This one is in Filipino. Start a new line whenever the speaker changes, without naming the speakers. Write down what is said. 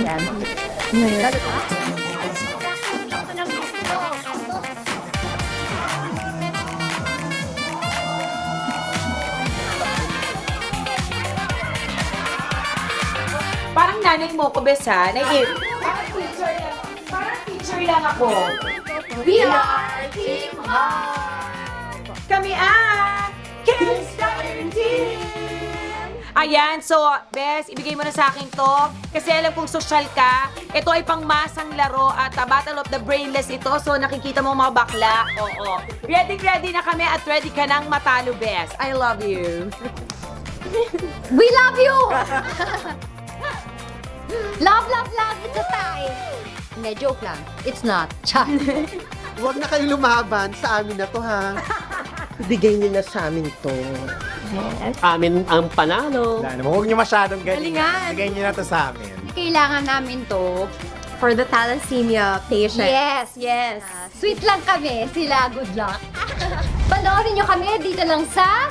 Yan. Lalo pa?
Parang nanay mo ko, bes, ha? Parang teacher lang ako. We are Team Heart! Kami ang Kickstarter Team! Ayan, so, Bes, ibigay mo na sa akin to. Kasi alam kong social ka. Ito ay pangmasang laro at Battle of the Brainless ito. So, nakikita mo mga bakla. Oo. Ready na kami at ready ka nang matalo, Bes. I love you.
We love you! Love, love, love, it's a tie! Hindi, joke lang. It's not. Char.
Huwag na kayong lumaban sa amin na to, ha? Ibigay niyo na sa amin to. Amin ang panalo.
Wala naman, huwag niyo masyadong galingan.
Galingan.
Bigay niyo na to sa amin.
Kailangan namin to.
For the thalassemia patient.
Yes, yes. Sweet lang kami. Sila, good luck. Panoorin nyo kami dito lang sa...